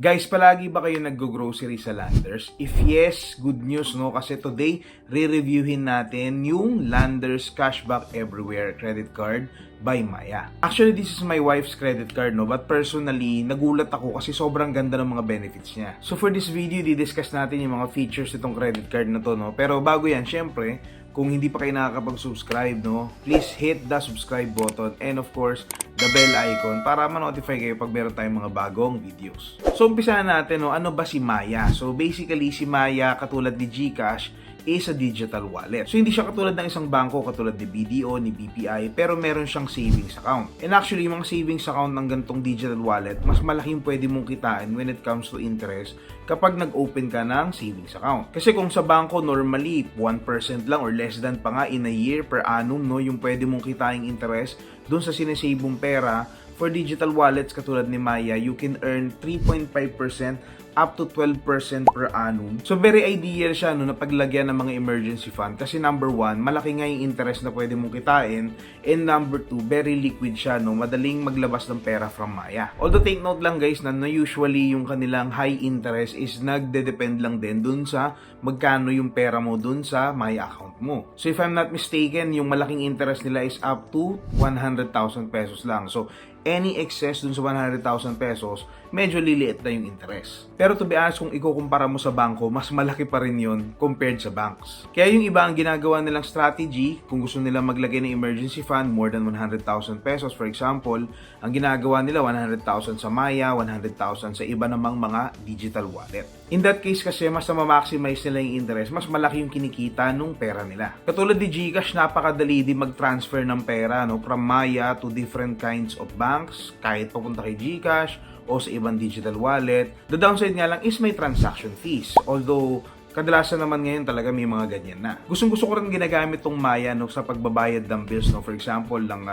Guys, palagi ba kayo nag-grocery sa Landers? If yes, good news, no? Kasi today, re-reviewin natin yung Landers Cashback Everywhere credit card by Maya. Actually, this is my wife's credit card, no? But personally, nagulat ako kasi sobrang ganda ng mga benefits niya. So for this video, di-discuss natin yung mga features nitong credit card na to, no? Pero bago yan, syempre, kung hindi pa kayo nakakapag-subscribe, no, please hit the subscribe button and of course, the bell icon para ma-notify kayo pag meron tayong mga bagong videos. So, umpisahan natin, no, ano ba si Maya? So, basically, si Maya, katulad ni GCash, is a digital wallet. So, hindi siya katulad ng isang bangko, katulad ni BDO, ni BPI, pero meron siyang savings account. And actually, yung mga savings account ng gantong digital wallet, mas malaking pwede mong kitain when it comes to interest kapag nag-open ka ng savings account. Kasi kung sa bangko, normally, 1% lang or less than pa nga in a year per annum, no, yung pwede mong kitain interest dun sa sinesave mong pera. For digital wallets katulad ni Maya, you can earn 3.5% up to 12% per annum. So very ideal siya no, na paglagyan ng mga emergency fund kasi number 1, malaki nga yung interest na pwede mong kitain, and number 2, very liquid siya no, madaling maglabas ng pera from Maya. Although take note lang guys na usually yung kanilang high interest is nagde-depend lang din dun sa magkano yung pera mo dun sa Maya account mo. So if I'm not mistaken, yung malaking interest nila is up to 100,000 pesos lang. So any excess dun sa 100,000 pesos, medyo liliit na yung interest. Pero to be honest, kung ikukumpara mo sa bangko, mas malaki pa rin yun compared sa banks. Kaya yung iba ang ginagawa nilang strategy, kung gusto nilang maglagay ng emergency fund, more than 100,000 pesos for example, ang ginagawa nila 100,000 sa Maya, 100,000 sa iba namang mga digital wallet. In that case kasi, mas ma-maximize nila yung interest, mas malaki yung kinikita nung pera nila. Katulad ni GCash, napakadali din mag-transfer ng pera no, from Maya to different kinds of banks, kahit papunta kay GCash o sa ibang digital wallet. The downside nga lang is may transaction fees. Although, kadalasan naman ngayon talaga may mga ganyan na. Gustong-gusto ko rin ginagamit tong Maya no, sa pagbabayad ng bills. No? For example, ng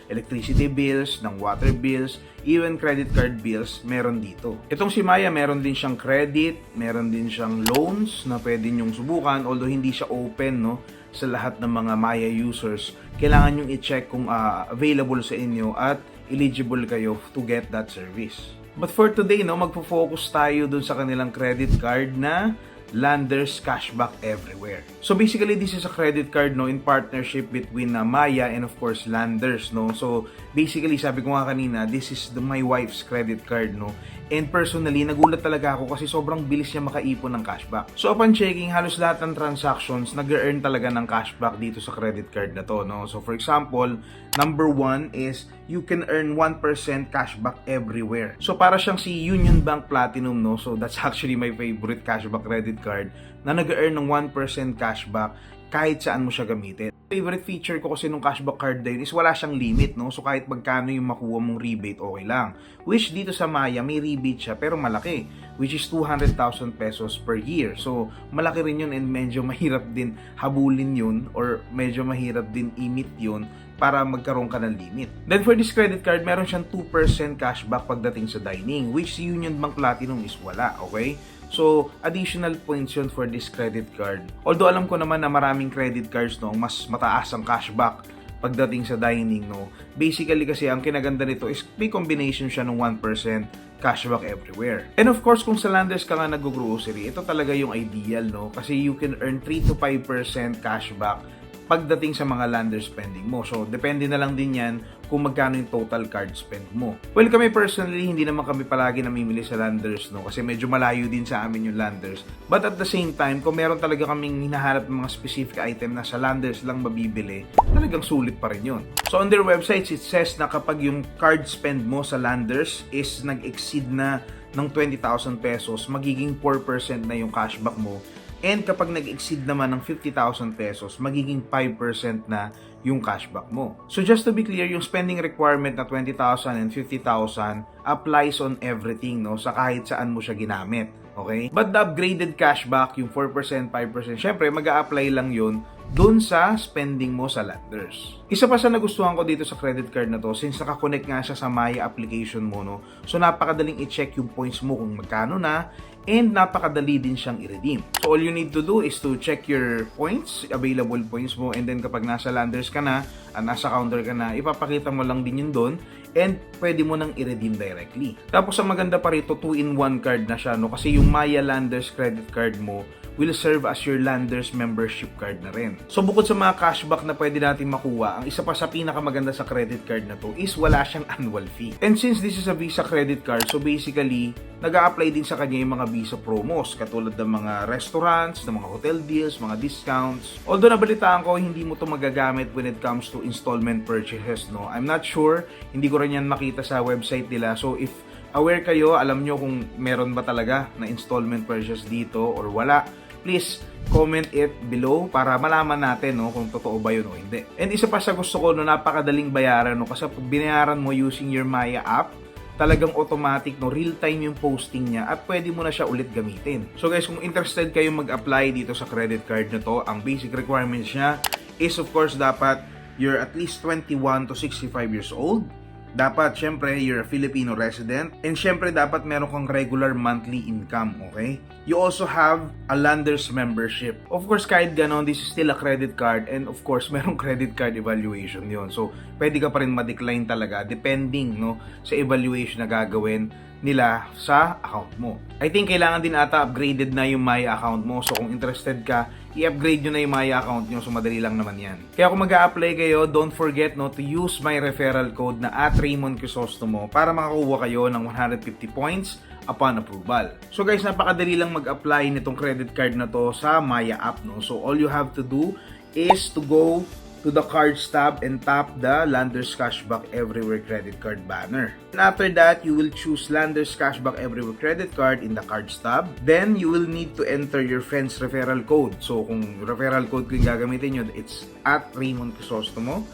electricity bills, ng water bills, even credit card bills, meron dito. Itong si Maya, meron din siyang credit, meron din siyang loans na pwede nyong subukan. Although hindi siya open no, sa lahat ng mga Maya users, kailangan nyong i-check kung available sa inyo at eligible kayo to get that service. But for today, no, magpo-focus tayo dun sa kanilang credit card na Landers Cashback Everywhere. So basically, this is a credit card no, in partnership between Maya and of course Landers. No? So basically, sabi ko nga kanina, this is my wife's credit card. No? And personally, nagulat talaga ako kasi sobrang bilis niya makaipon ng cashback. So upon checking, halos lahat ng transactions nag-earn talaga ng cashback dito sa credit card na to. No? So for example, number 1 is you can earn 1% cashback everywhere. So para siyang si Union Bank Platinum, no? So that's actually my favorite cashback credit card na nag-earn ng 1% cashback kahit saan mo siya gamitin. Favorite feature ko kasi nung cashback card din is wala siyang limit, no? So kahit magkano yung makuha mong rebate, okay lang. Which dito sa Maya, may rebate siya pero malaki, which is 200,000 pesos per year. So malaki rin yun and medyo mahirap din habulin yun or medyo mahirap din i-meet yun para magkaroon ka ng limit. Then for this credit card, meron siyang 2% cashback pagdating sa dining, which si Union Bank Platinum is wala, okay? So, additional points yun for this credit card. Although alam ko naman na maraming credit cards no, mas mataas ang cashback pagdating sa dining, no. Basically kasi ang kinaganda nito is may combination siya ng 1% cashback everywhere. And of course, kung sa Landers ka nga nag-grocery, ito talaga yung ideal, no. Kasi you can earn 3 to 5% cashback pagdating sa mga Landers spending mo. So, depende na lang din yan kung magkano yung total card spend mo. Well, kami personally, hindi naman kami palagi namimili sa Landers, no? Kasi medyo malayo din sa amin yung Landers. But at the same time, kung meron talaga kaming hinahanap ng mga specific item na sa Landers lang mabibili, talagang sulit pa rin yun. So, on their websites, it says na kapag yung card spend mo sa Landers is nag-exceed na ng 20,000 pesos, magiging 4% na yung cashback mo. And kapag nag-exceed naman ng 50,000 pesos, magiging 5% na yung cashback mo. So just to be clear, yung spending requirement na 20,000 and 50,000 applies on everything, no? Sa kahit saan mo siya ginamit. Okay? But the upgraded cashback, yung 4%, 5%, syempre mag-a-apply lang yun dun sa spending mo sa Landers. Isa pa sa nagustuhan ko dito sa credit card na to, since nakakonect nga siya sa Maya application mo, no? So napakadaling i-check yung points mo kung magkano na, and napakadali din siyang i-redeem. So all you need to do is to check your points, available points mo, and then kapag nasa Landers ka na, nasa counter ka na, ipapakita mo lang din yun doon, and pwede mo nang i-redeem directly. Tapos ang maganda pa rito, 2-in-1 card na siya, no? Kasi yung Maya Landers credit card mo will serve as your Landers membership card na rin. So bukod sa mga cashback na pwede natin makuha, ang isa pa sa pinakamaganda sa credit card na to is wala siyang annual fee. And since this is a Visa credit card, so basically, nag-a-apply din sa kanya yung mga Visa promos, katulad ng mga restaurants, ng mga hotel deals, mga discounts. Although nabalitaan ko, hindi mo to magagamit when it comes to installment purchases, no? I'm not sure, hindi ko rin yan makita sa website nila. So if aware kayo, alam nyo kung meron ba talaga na installment purchase dito or wala, please comment it below para malaman natin, no, kung totoo ba yun o hindi. And isa pa sa gusto ko, no, napakadaling bayaran, no, kasi pag binayaran mo using your Maya app, talagang automatic, no, real time yung posting niya at pwede mo na siya ulit gamitin. So guys, kung interested kayo mag-apply dito sa credit card na to, ang basic requirements niya is of course dapat you're at least 21 to 65 years old. Dapat, syempre, you're a Filipino resident. And syempre, dapat meron kang regular monthly income, okay? You also have a Landers membership. Of course, kahit ganon, this is still a credit card. And of course, merong credit card evaluation yon. So, pwede ka pa rin ma-decline talaga depending, no, sa evaluation na gagawin nila sa account mo. I think kailangan din ata upgraded na yung Maya account mo. So kung interested ka, i-upgrade nyo na yung Maya account nyo. So madali lang naman yan. Kaya kung mag-a-apply kayo, don't forget, no, to use my referral code na @RaymondCrisostomo para makakuha kayo ng 150 points upon approval. So guys, napakadali lang mag-apply nitong credit card na to sa Maya app, no. So all you have to do is to go to the cards tab and tap the Landers Cashback Everywhere credit card banner. And after that, you will choose Landers Cashback Everywhere credit card in the cards tab. Then, you will need to enter your friend's referral code. So, kung referral code ko yung gagamitin nyo, it's @RaymondCrisostomo.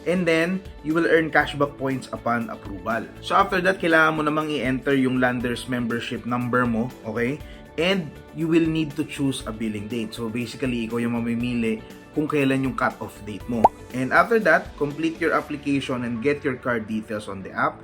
And then, you will earn cashback points upon approval. So, after that, kailangan mo namang i-enter yung Landers membership number mo, okay? And you will need to choose a billing date. So, basically, ikaw yung mamimili kung kailan yung cut-off date mo. And after that, complete your application and get your card details on the app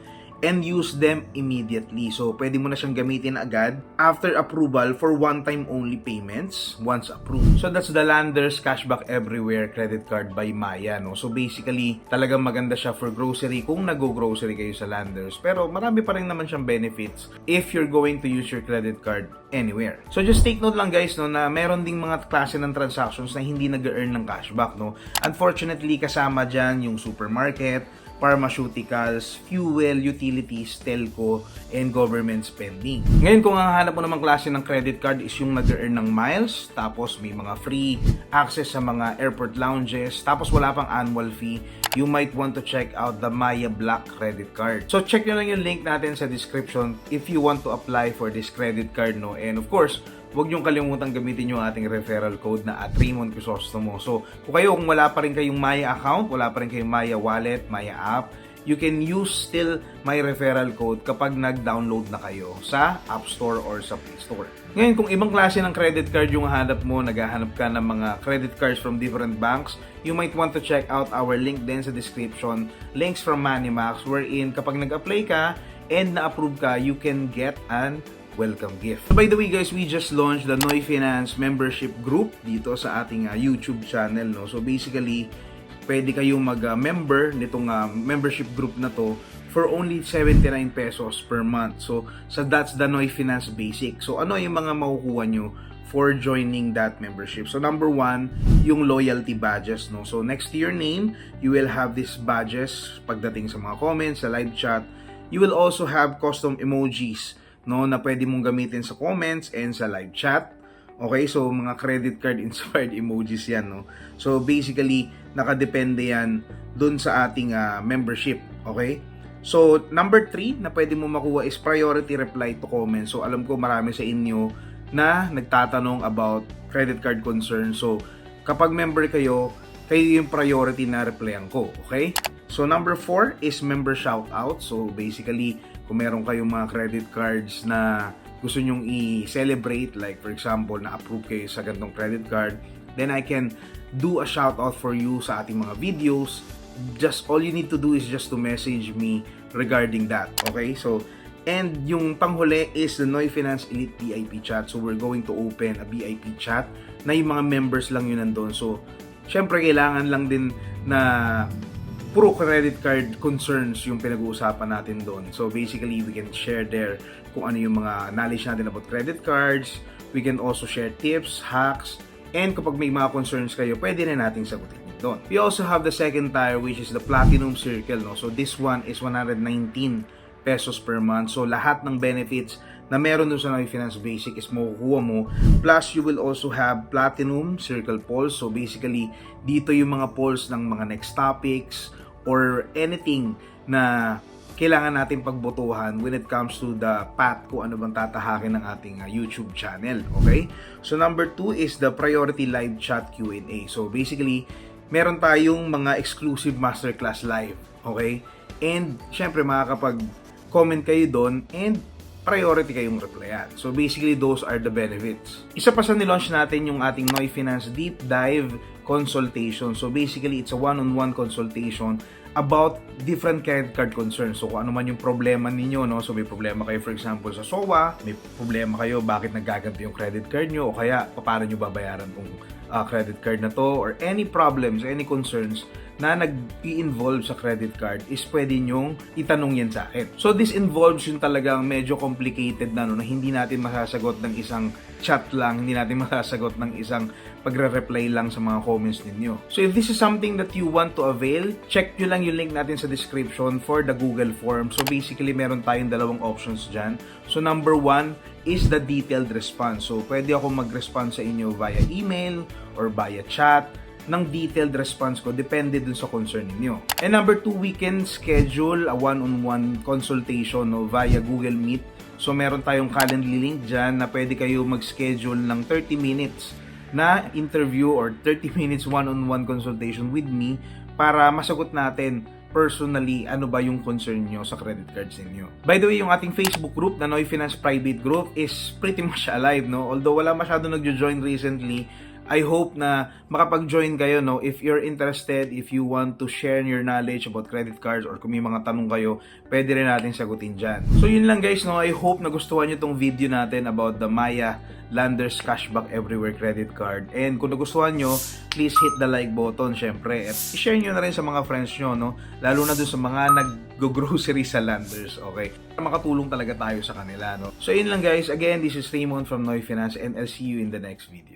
and use them immediately. So, pwede mo na siyang gamitin agad after approval for one-time only payments once approved. So, that's the Landers Cashback Everywhere credit card by Maya, no? So, basically, talagang maganda siya for grocery kung nag-grocery kayo sa Landers. Pero, marami pa rin naman siyang benefits if you're going to use your credit card anywhere. So, just take note lang guys, no, na meron ding mga klase ng transactions na hindi nag-earn ng cashback, no? Unfortunately, kasama dyan yung supermarket, pharmaceuticals, fuel, utilities, telco, and government spending. Ngayon, kung ang hanap mo namang klase ng credit card is yung nag-earn ng miles, tapos may mga free access sa mga airport lounges, tapos wala pang annual fee, you might want to check out the Maya Black credit card. So, check nyo lang yung link natin sa description if you want to apply for this credit card, no? And of course, huwag niyong kalimutan gamitin yung ating referral code na @RaymondCrisostomo. So, kung wala pa rin kayong Maya account, wala pa rin kayong Maya wallet, Maya app, you can use still my referral code kapag nag-download na kayo sa App Store or sa Play Store. Ngayon, kung ibang klase ng credit card yung hanap mo, naghahanap ka ng mga credit cards from different banks, you might want to check out our link din sa description, links from Manimax, wherein kapag nag-apply ka and na-approve ka, you can get an welcome gift. By the way guys, we just launched the Noy Finance membership group dito sa ating YouTube channel, no. So basically, pwede kayong mag-member nitong membership group na to for only 79 pesos per month. So that's the Noy Finance Basic. So ano yung mga makukuha nyo for joining that membership? So number 1, yung loyalty badges, no. So next to your name, you will have these badges pagdating sa mga comments, sa live chat. You will also have custom emojis, no, na pwede mong gamitin sa comments and sa live chat. Okay, so mga credit card inspired emojis yan, no. So basically, nakadepende yan dun sa ating membership. Okay, so number 3 na pwede mo makuha is priority reply to comments. So alam ko marami sa inyo na nagtatanong about credit card concerns. So kapag member kayo yung priority na replyan ko. Okay, so number 4 is member shoutout. So basically, kung meron kayong mga credit cards na gusto nyong i-celebrate, like for example, na-approve kayo sa ganitong credit card, then I can do a shout out for you sa ating mga videos. Just all you need to do is just to message me regarding that. Okay? So, and yung panghuli is the Noy Finance Elite VIP chat. So, we're going to open a VIP chat na yung mga members lang yun nandun. So, syempre, kailangan lang din na puro credit card concerns yung pinag-uusapan natin doon. So, basically, we can share there kung ano yung mga knowledge natin about credit cards. We can also share tips, hacks, and kapag may mga concerns kayo, pwede na natin sagutin doon. We also have the second tier, which is the Platinum Circle. No? So, this one is 119 pesos per month. So, lahat ng benefits na meron dun sa Noy Finance Basic is makukuha mo. Plus, you will also have Platinum Circle polls. So, basically, dito yung mga polls ng mga next topics or anything na kailangan natin pagbotohan when it comes to the path kung ano bang tatahakin ng ating YouTube channel. Okay? So, number 2 is the Priority Live Chat Q&A. So, basically, meron tayong mga exclusive masterclass live. Okay? And, syempre, makakapag-comment kayo doon and priority kayong replyan. So, basically, those are the benefits. Isa pa sa nilaunch natin yung ating Noy Finance Deep Dive Consultation. So, basically, it's a one-on-one consultation about different credit card concerns. So, kung ano man yung problema ninyo, no? So, may problema kayo, for example, sa SOA, may problema kayo, bakit nagaganti yung credit card nyo, o kaya, paano nyo babayaran kung credit card na to, or any problems, any concerns na nag-i-involve sa credit card is pwede nyong itanong yan sa akin. So, this involves yung talagang medyo complicated na, no, na hindi natin masasagot ng isang chat lang, hindi natin masasagot ng isang pagre-reply lang sa mga comments ninyo. So, if this is something that you want to avail, check nyo lang yung link natin sa description for the Google form. So, basically, meron tayong dalawang options dyan. So, number 1 is the detailed response. So, pwede ako mag-respond sa inyo via email or via chat ng detailed response ko, depende dun sa concern niyo. And number 2, we can schedule a one-on-one consultation, no, via Google Meet. So, meron tayong Calendly link dyan na pwede kayo mag-schedule ng 30 minutes na interview or 30 minutes one-on-one consultation with me para masagot natin personally ano ba yung concern nyo sa credit cards ninyo. By the way, yung ating Facebook group na Noy Finance Private Group is pretty much alive, no? Although wala masyado nagjo-join recently, I hope na makapag-join kayo, no? If you're interested, if you want to share your knowledge about credit cards or kung may mga tanong kayo, pwede rin natin sagutin dyan. So yun lang guys, no? I hope nagustuhan nyo tong video natin about the Maya Landers Cashback Everywhere Credit Card. And kung nagustuhan nyo, please hit the like button, syempre. At i-share nyo na rin sa mga friends nyo, no? Lalo na dun sa mga nag-grocery sa Landers, okay? Makatulong talaga tayo sa kanila, no? So yun lang guys. Again, this is Raymond from Noy Finance and I'll see you in the next video.